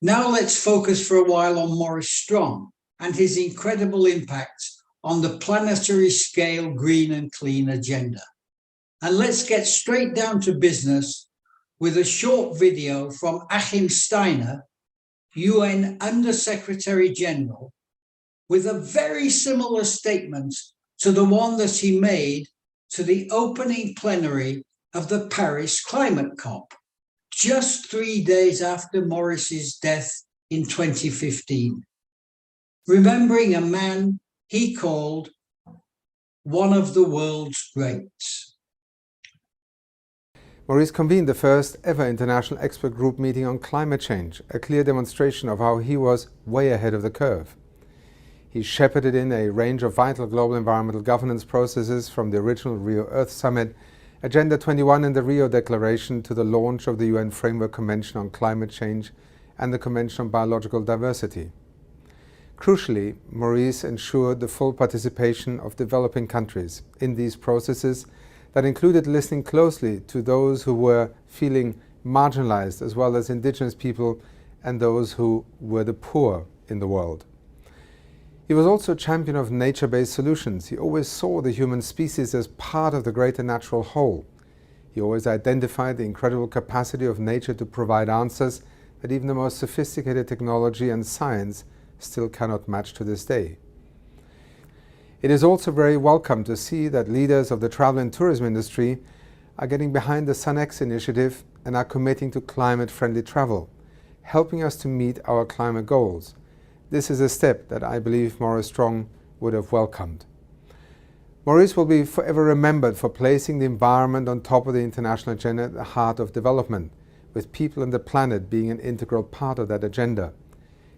Now let's focus for a while on Maurice Strong and his incredible impact on the planetary scale green and clean agenda. And let's get straight down to business with a short video from Achim Steiner, UN Under-Secretary General, with a very similar statement to the one that he made to the opening plenary of the Paris Climate COP, just 3 days after Maurice's death in 2015, remembering a man he called one of the world's greats. Maurice convened the first ever international expert group meeting on climate change, a clear demonstration of how he was way ahead of the curve. He shepherded in a range of vital global environmental governance processes, from the original Rio Earth Summit, Agenda 21 and the Rio Declaration, to the launch of the UN Framework Convention on Climate Change and the Convention on Biological Diversity. Crucially, Maurice ensured the full participation of developing countries in these processes that included listening closely to those who were feeling marginalized, as well as indigenous people and those who were the poor in the world. He was also a champion of nature-based solutions. He always saw the human species as part of the greater natural whole. He always identified the incredible capacity of nature to provide answers that even the most sophisticated technology and science still cannot match to this day. It is also very welcome to see that leaders of the travel and tourism industry are getting behind the SunX initiative and are committing to climate-friendly travel, helping us to meet our climate goals. This is a step that I believe Maurice Strong would have welcomed. Maurice will be forever remembered for placing the environment on top of the international agenda at the heart of development, with people and the planet being an integral part of that agenda.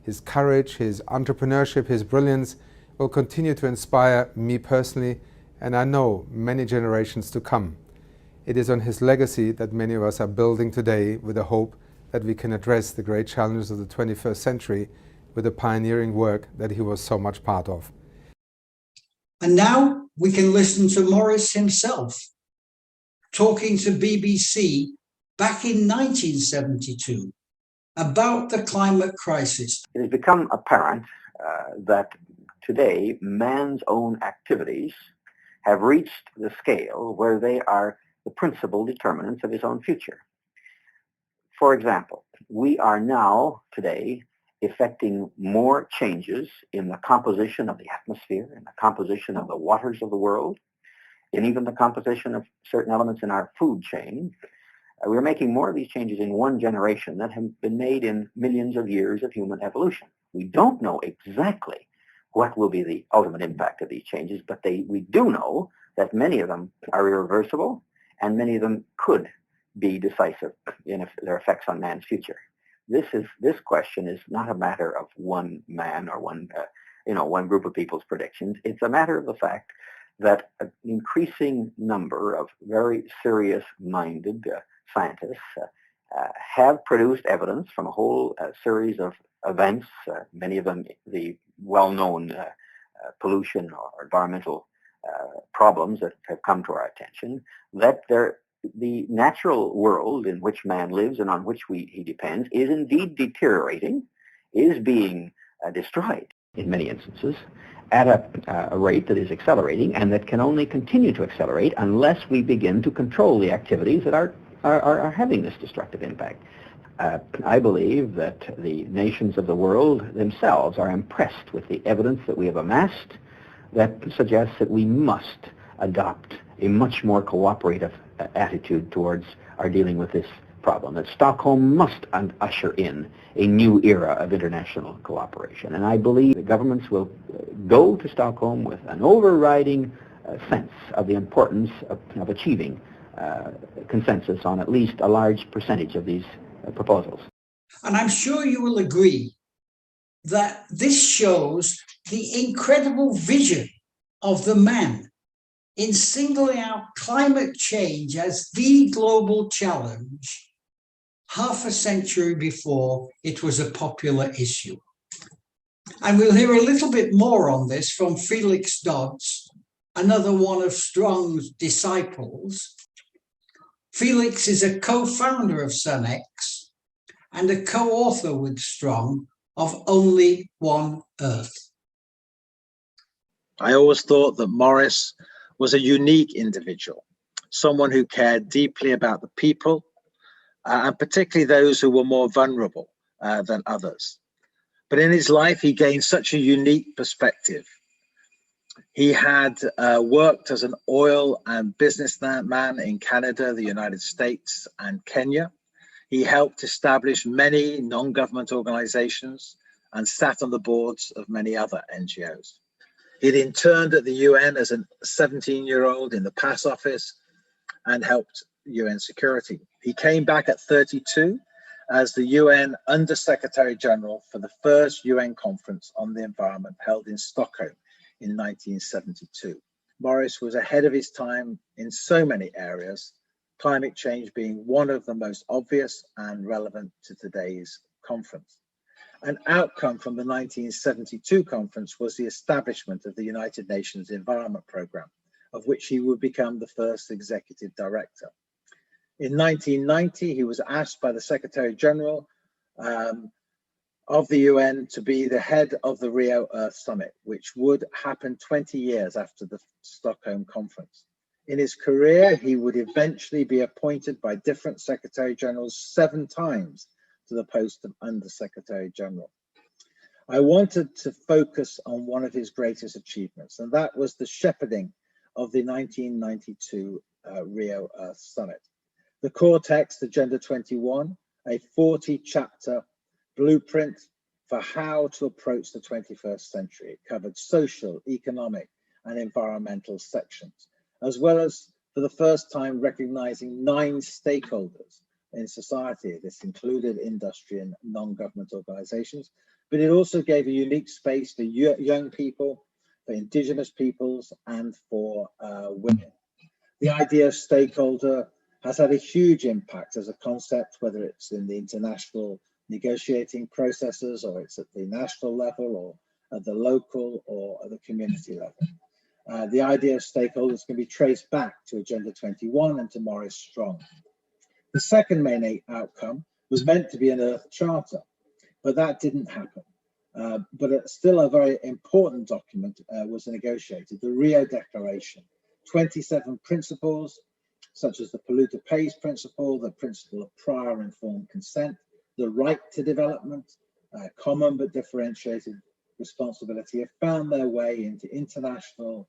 His courage, his entrepreneurship, his brilliance will continue to inspire me personally, and I know many generations to come. It is on his legacy that many of us are building today, with the hope that we can address the great challenges of the 21st century with the pioneering work that he was so much part of. And now we can listen to Maurice himself, talking to BBC back in 1972 about the climate crisis. It has become apparent that today man's own activities have reached the scale where they are the principal determinants of his own future. For example, we are now today effecting more changes in the composition of the atmosphere, in the composition of the waters of the world, and even the composition of certain elements in our food chain. We're making more of these changes in one generation that have been made in millions of years of human evolution. We don't know exactly what will be the ultimate impact of these changes, but we do know that many of them are irreversible, and many of them could be decisive in their effects on man's future. This question is not a matter of one man or one group of people's predictions. It's a matter of the fact that an increasing number of very serious-minded scientists have produced evidence from a whole series of events, many of them the well-known pollution or environmental problems that have come to our attention, that the natural world in which man lives and on which he depends is indeed deteriorating, is being destroyed in many instances at a rate that is accelerating, and that can only continue to accelerate unless we begin to control the activities that are having this destructive impact. I believe that the nations of the world themselves are impressed with the evidence that we have amassed that suggests that we must adopt a much more cooperative attitude towards our dealing with this problem, that Stockholm must usher in a new era of international cooperation. And I believe the governments will go to Stockholm with an overriding sense of the importance of achieving consensus on at least a large percentage of these proposals. And I'm sure you will agree that this shows the incredible vision of the man in singling out climate change as the global challenge half a century before it was a popular issue. And we'll hear a little bit more on this from Felix Dodds, another one of Strong's disciples. Felix is a co-founder of SunX and a co-author with Strong of Only One Earth. I always thought that Morris was a unique individual, someone who cared deeply about the people, and particularly those who were more vulnerable than others. But in his life, he gained such a unique perspective. He had worked as an oil and businessman in Canada, the United States, and Kenya. He helped establish many non-government organizations and sat on the boards of many other NGOs. He'd interned at the UN as a 17-year-old in the PASS office and helped UN security. He came back at 32 as the UN Under-Secretary General for the first UN conference on the environment held in Stockholm in 1972. Morris was ahead of his time in so many areas, climate change being one of the most obvious and relevant to today's conference. An outcome from the 1972 conference was the establishment of the United Nations Environment Programme, of which he would become the first executive director. In 1990, he was asked by the Secretary General of the UN to be the head of the Rio Earth Summit, which would happen 20 years after the Stockholm conference. In his career, he would eventually be appointed by different Secretary Generals 7 times to the post of Under-Secretary General. I wanted to focus on one of his greatest achievements, and that was the shepherding of the 1992 Rio Earth Summit. The core text, Agenda 21, a 40-chapter blueprint for how to approach the 21st century. It covered social, economic, and environmental sections, as well as for the first time recognizing 9 stakeholders in society. This included industry and non-government organizations, but it also gave a unique space for young people, for indigenous peoples, and for women. The idea of stakeholder has had a huge impact as a concept, whether it's in the international negotiating processes, or it's at the national level, or at the local, or at the community level. The idea of stakeholders can be traced back to Agenda 21 and to Morris Strong. The second main outcome was meant to be an Earth Charter, but that didn't happen. But still a very important document was negotiated, the Rio Declaration. 27 principles, such as the polluter pays principle, the principle of prior informed consent, the right to development, common but differentiated responsibility, have found their way into international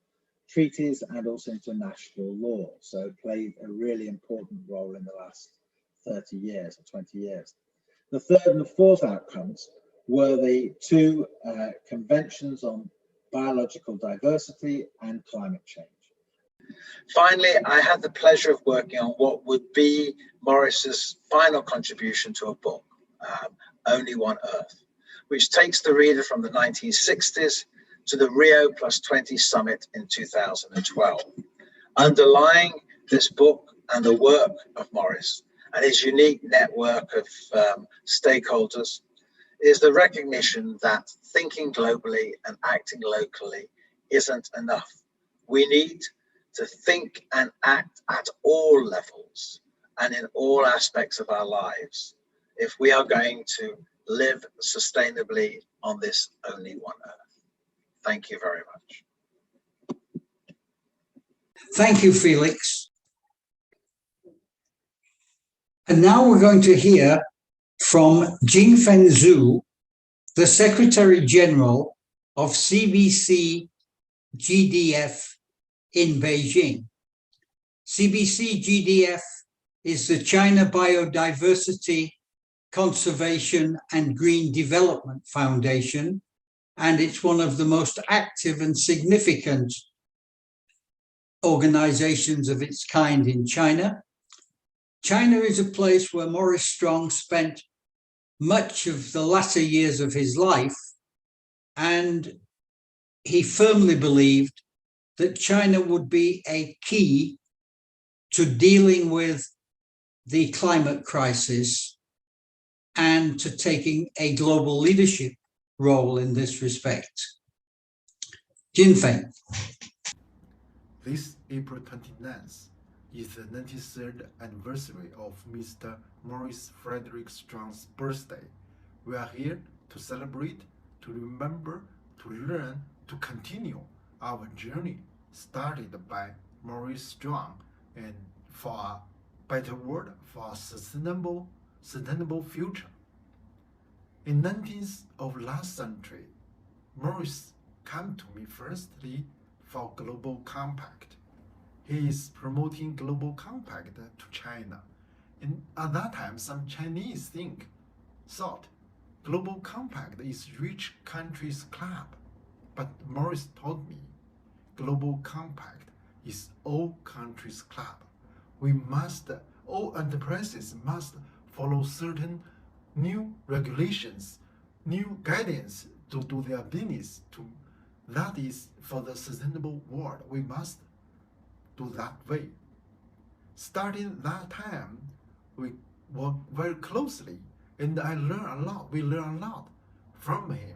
treaties and also into national law. So played a really important role in the last 30 years or 20 years. The third and the fourth outcomes were the 2 conventions on biological diversity and climate change. Finally, I had the pleasure of working on what would be Morris's final contribution to a book, Only One Earth, which takes the reader from the 1960s to the Rio +20 summit in 2012. Underlying this book and the work of Morris and his unique network of stakeholders is the recognition that thinking globally and acting locally isn't enough. We need to think and act at all levels and in all aspects of our lives if we are going to live sustainably on this only one earth. Thank you very much. Thank you, Felix. And now we're going to hear from Jingfeng Zhu, the Secretary General of CBC GDF in Beijing. CBC GDF is the China Biodiversity Conservation and Green Development Foundation, and it's one of the most active and significant organizations of its kind in China. China is a place where Morris Strong spent much of the latter years of his life, and he firmly believed that China would be a key to dealing with the climate crisis and to taking a global leadership role in this respect. Jinfeng. This April 29th is the 93rd anniversary of Mr. Maurice Frederick Strong's birthday. We are here to celebrate, to remember, to learn, to continue our journey started by Maurice Strong and for a better world, for a sustainable future. In 19th of last century, Maurice came to me firstly for Global Compact. He is promoting Global Compact to China. And at that time, some Chinese thought Global Compact is rich countries' club. But Maurice told me Global Compact is all countries' club. All enterprises must follow certain new regulations, new guidance to do their business. That is for the sustainable world. We must do that way. Starting that time, we work very closely, and I learned a lot. We learned a lot from him.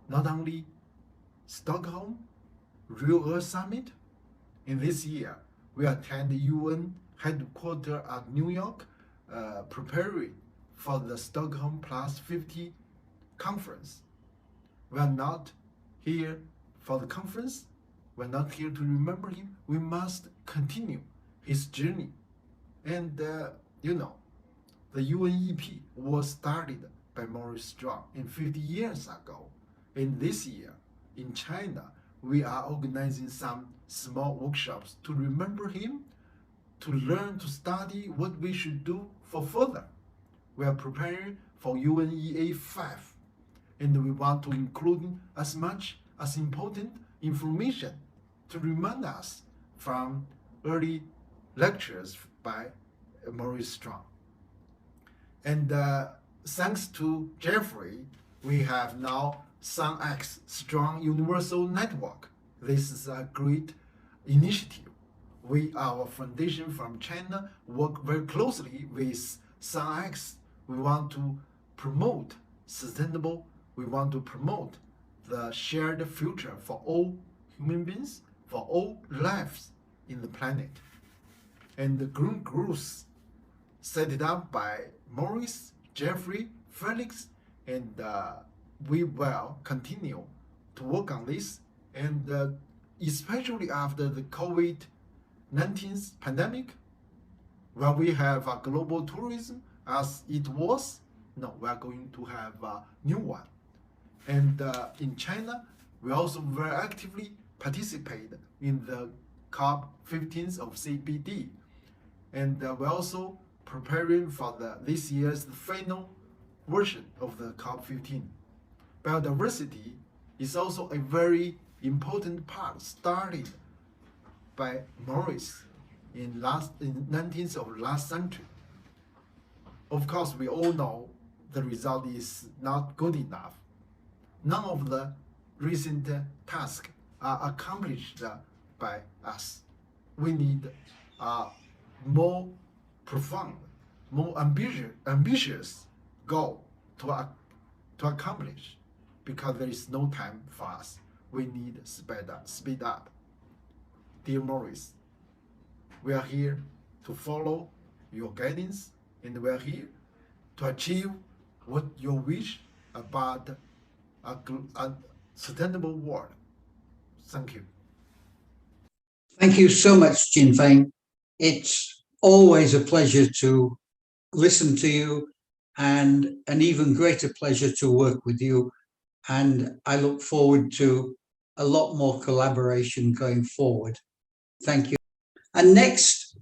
Not only Stockholm, Real Earth Summit. In this year, we attend the UN headquarters at New York, preparing for the Stockholm Plus 50 conference. We are not here for the conference. We are not here to remember him. We must continue his journey. And the UNEP was started by Maurice Strong 50 years ago. And this year, in China, we are organizing some small workshops to remember him, to learn, to study what we should do for further. We are preparing for UNEA 5, and we want to include as much as important information to remind us from early lectures by Maurice Strong. And thanks to Jeffrey, we have now SunX Strong Universal Network. This is a great initiative. Our foundation from China, work very closely with SunX. We want to promote sustainable, we want to promote the shared future for all human beings, for all lives in the planet. And the Green Growth set it up by Maurice, Jeffrey, Felix, and we will continue to work on this, and especially after the COVID-19 pandemic, where we have a global tourism as it was, no, we are going to have a new one. And in China, we also very actively participate in the COP15 of CBD, and we're also preparing for this year's final version of the COP15. Biodiversity is also a very important part started by Maurice in 19th of last century. Of course, we all know the result is not good enough. None of the recent tasks are accomplished by us. We need a more profound, more ambitious goal to accomplish, because there is no time for us. We need speed up. Dear Maurice, we are here to follow your guidance, and we are here to achieve what you wish about a sustainable world. Thank you. Thank you so much, Jinfeng. It's always a pleasure to listen to you, and an even greater pleasure to work with you. And I look forward to a lot more collaboration going forward. Thank you. And next,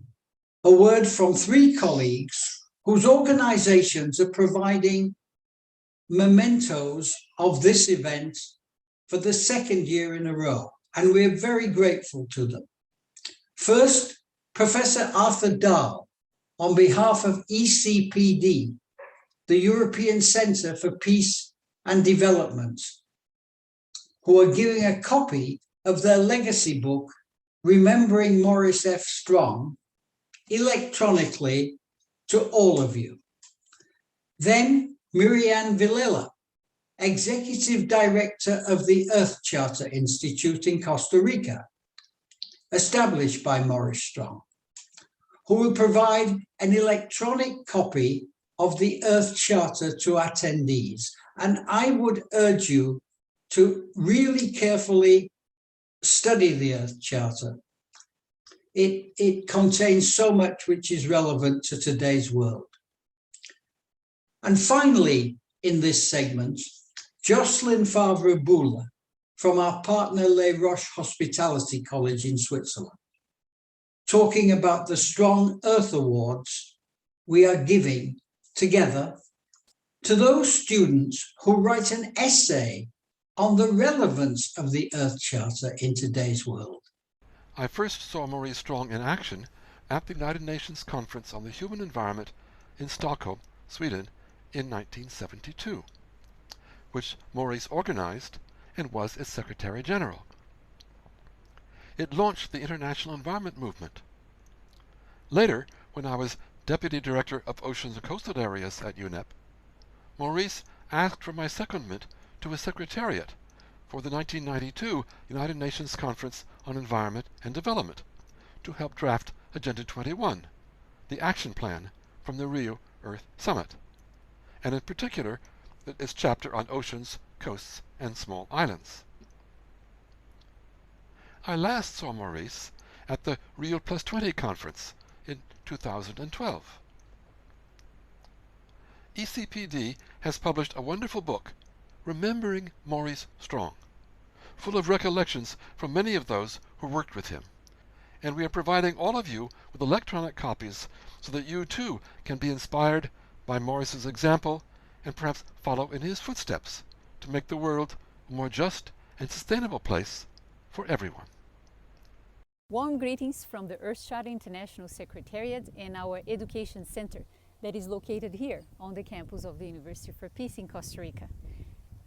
a word from 3 colleagues whose organizations are providing mementos of this event for the 2nd year in a row, and we're very grateful to them. First, Professor Arthur Dahl, on behalf of ECPD, the European Centre for Peace and Development, who are giving a copy of their legacy book, Remembering Maurice F. Strong, electronically to all of you. Then Miriam Villela, Executive Director of the Earth Charter Institute in Costa Rica, established by Maurice Strong, who will provide an electronic copy of the Earth Charter to attendees. And I would urge you to really carefully study the Earth Charter. It contains so much which is relevant to today's world. And finally, in this segment, Jocelyn Favre-Boulle from our partner Les Roches Hospitality College in Switzerland, talking about the Strong Earth Awards we are giving together to those students who write an essay on the relevance of the Earth Charter in today's world. I first saw Maurice Strong in action at the United Nations Conference on the Human Environment in Stockholm, Sweden, in 1972, which Maurice organized and was its Secretary General. It launched the international environment movement. Later, when I was Deputy Director of Oceans and Coastal Areas at UNEP, Maurice asked for my secondment to his Secretariat for the 1992 United Nations Conference on Environment and Development to help draft Agenda 21, the action plan from the Rio Earth Summit, and in particular its chapter on oceans, coasts, and small islands. I last saw Maurice at the Rio Plus 20 conference in 2012. ECPD has published a wonderful book, Remembering Maurice Strong, full of recollections from many of those who worked with him. And we are providing all of you with electronic copies so that you too can be inspired by Maurice's example and perhaps follow in his footsteps to make the world a more just and sustainable place for everyone. Warm greetings from the Earth Charter International Secretariat and our Education Center that is located here on the campus of the University for Peace in Costa Rica.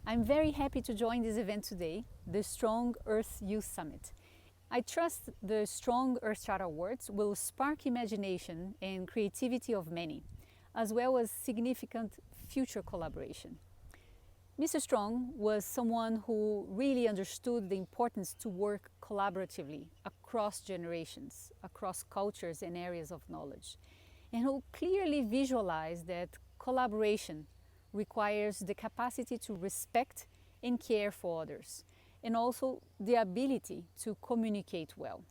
I'm very happy to join this event today, the Strong Earth Youth Summit. I trust the Strong Earth Charter Awards will spark imagination and creativity of many, as well as significant future collaboration. Mr. Strong was someone who really understood the importance to work collaboratively across generations, across cultures and areas of knowledge, and who clearly visualized that collaboration requires the capacity to respect and care for others, and also the ability to communicate well.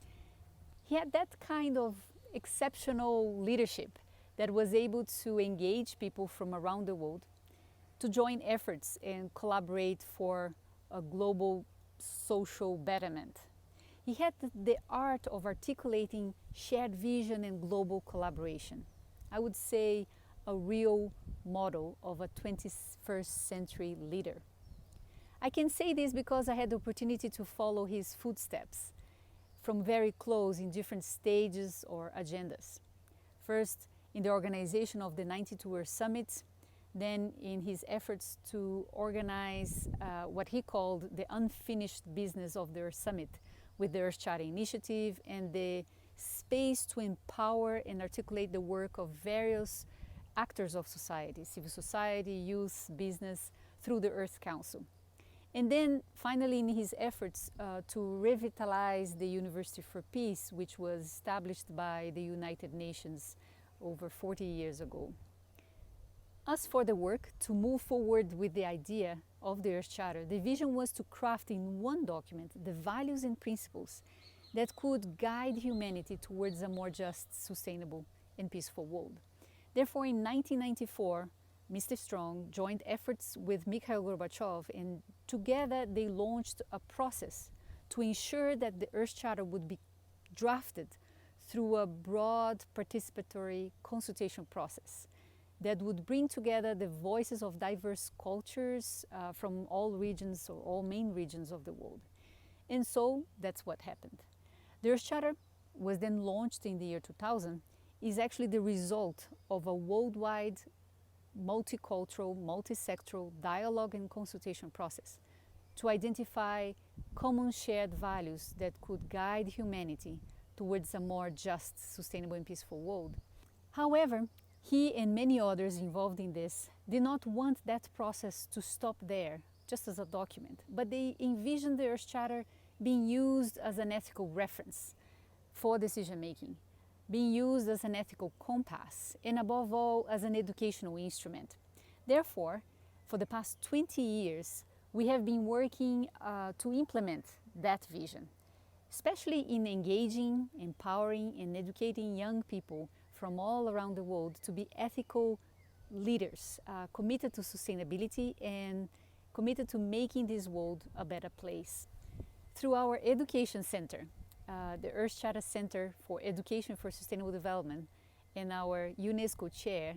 He had that kind of exceptional leadership that was able to engage people from around the world, to join efforts and collaborate for a global social betterment. He had the art of articulating shared vision and global collaboration. I would say a real model of a 21st century leader. I can say this because I had the opportunity to follow his footsteps from very close in different stages or agendas. First, in the organization of the 92 Earth Summit, then in his efforts to organize what he called the unfinished business of the Earth Summit with the Earth Charter Initiative and the space to empower and articulate the work of various actors of society, civil society, youth, business, through the Earth Council. And then finally in his efforts to revitalize the University for Peace, which was established by the United Nations over 40 years ago. As for the work to move forward with the idea of the Earth Charter, the vision was to craft in one document the values and principles that could guide humanity towards a more just, sustainable and peaceful world. Therefore, in 1994, Mr. Strong joined efforts with Mikhail Gorbachev, and together they launched a process to ensure that the Earth Charter would be drafted through a broad participatory consultation process that would bring together the voices of diverse cultures from all regions or all main regions of the world. And so that's what happened. The Earth Charter was then launched in the year 2000, is actually the result of a worldwide multicultural, multisectoral dialogue and consultation process to identify common shared values that could guide humanity towards a more just, sustainable and peaceful world. However, he and many others involved in this did not want that process to stop there, just as a document, but they envisioned the Earth Charter being used as an ethical reference for decision making. being used as an ethical compass, and above all, as an educational instrument. Therefore, for the past 20 years, we have been working to implement that vision, especially in engaging, empowering, and educating young people from all around the world to be ethical leaders, committed to sustainability and committed to making this world a better place. Through our education center, the Earthshatter Center for Education for Sustainable Development, and our UNESCO chair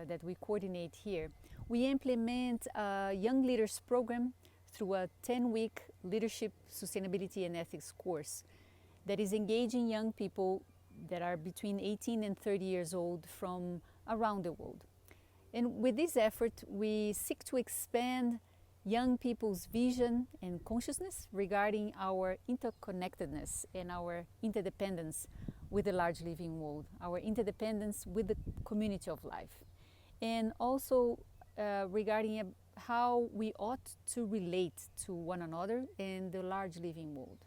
that we coordinate here, we implement a Young Leaders program through a 10-week leadership, sustainability and ethics course that is engaging young people that are between 18 and 30 years old from around the world. And with this effort, we seek to expand young people's vision and consciousness regarding our interconnectedness and our interdependence with the large living world, our interdependence with the community of life, and also regarding how we ought to relate to one another in the large living world.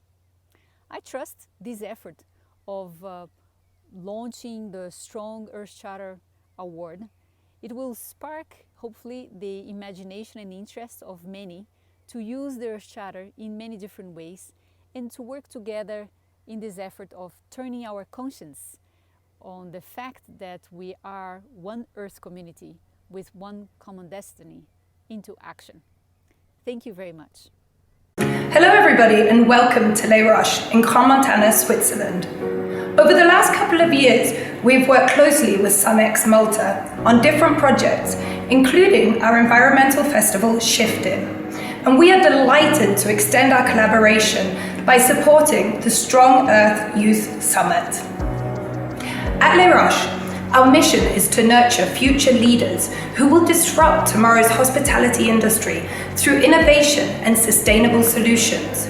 I trust this effort of launching the Strong Earthshatter Award. It will spark, hopefully, the imagination and interest of many to use the Earthshatter in many different ways and to work together in this effort of turning our conscience on the fact that we are one Earth community with one common destiny into action. Thank you very much. Hello everybody and welcome to Les Roches in Crans-Montana, Switzerland. Over the last couple of years, we've worked closely with SunX Malta on different projects, including our environmental festival Shifting. And we are delighted to extend our collaboration by supporting the Strong Earth Youth Summit. At Les Roches, our mission is to nurture future leaders who will disrupt tomorrow's hospitality industry through innovation and sustainable solutions.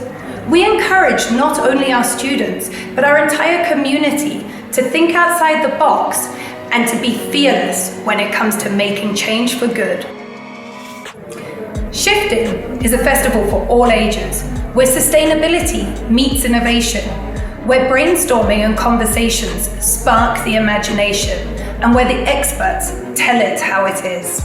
We encourage not only our students, but our entire community to think outside the box and to be fearless when it comes to making change for good. Shifting is a festival for all ages, where sustainability meets innovation, where brainstorming and conversations spark the imagination, and where the experts tell it how it is.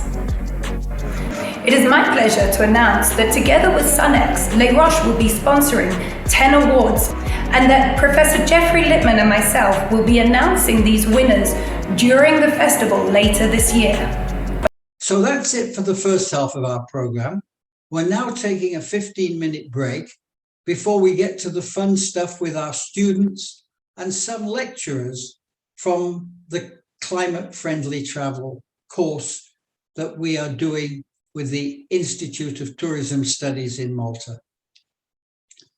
It is my pleasure to announce that together with SunX, Les Roches will be sponsoring 10 awards, and that Professor Jeffrey Lippman and myself will be announcing these winners during the festival later this year. So that's it for the first half of our program. We're now taking a 15-minute break before we get to the fun stuff with our students and some lecturers from the climate-friendly travel course that we are doing with the Institute of Tourism Studies in Malta.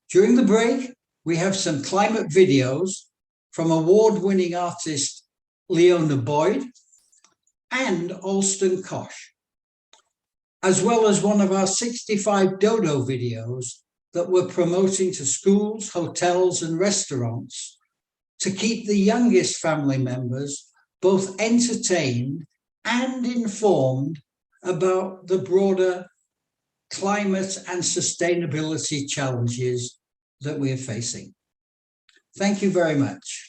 During the break, we have some climate videos from award-winning artist Leona Boyd and Alston Kosh, as well as one of our 65 Dodo videos that we're promoting to schools, hotels, and restaurants to keep the youngest family members both entertained and informed about the broader climate and sustainability challenges that we're facing. Thank you very much.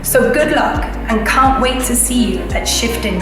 So good luck and can't wait to see you at Shifting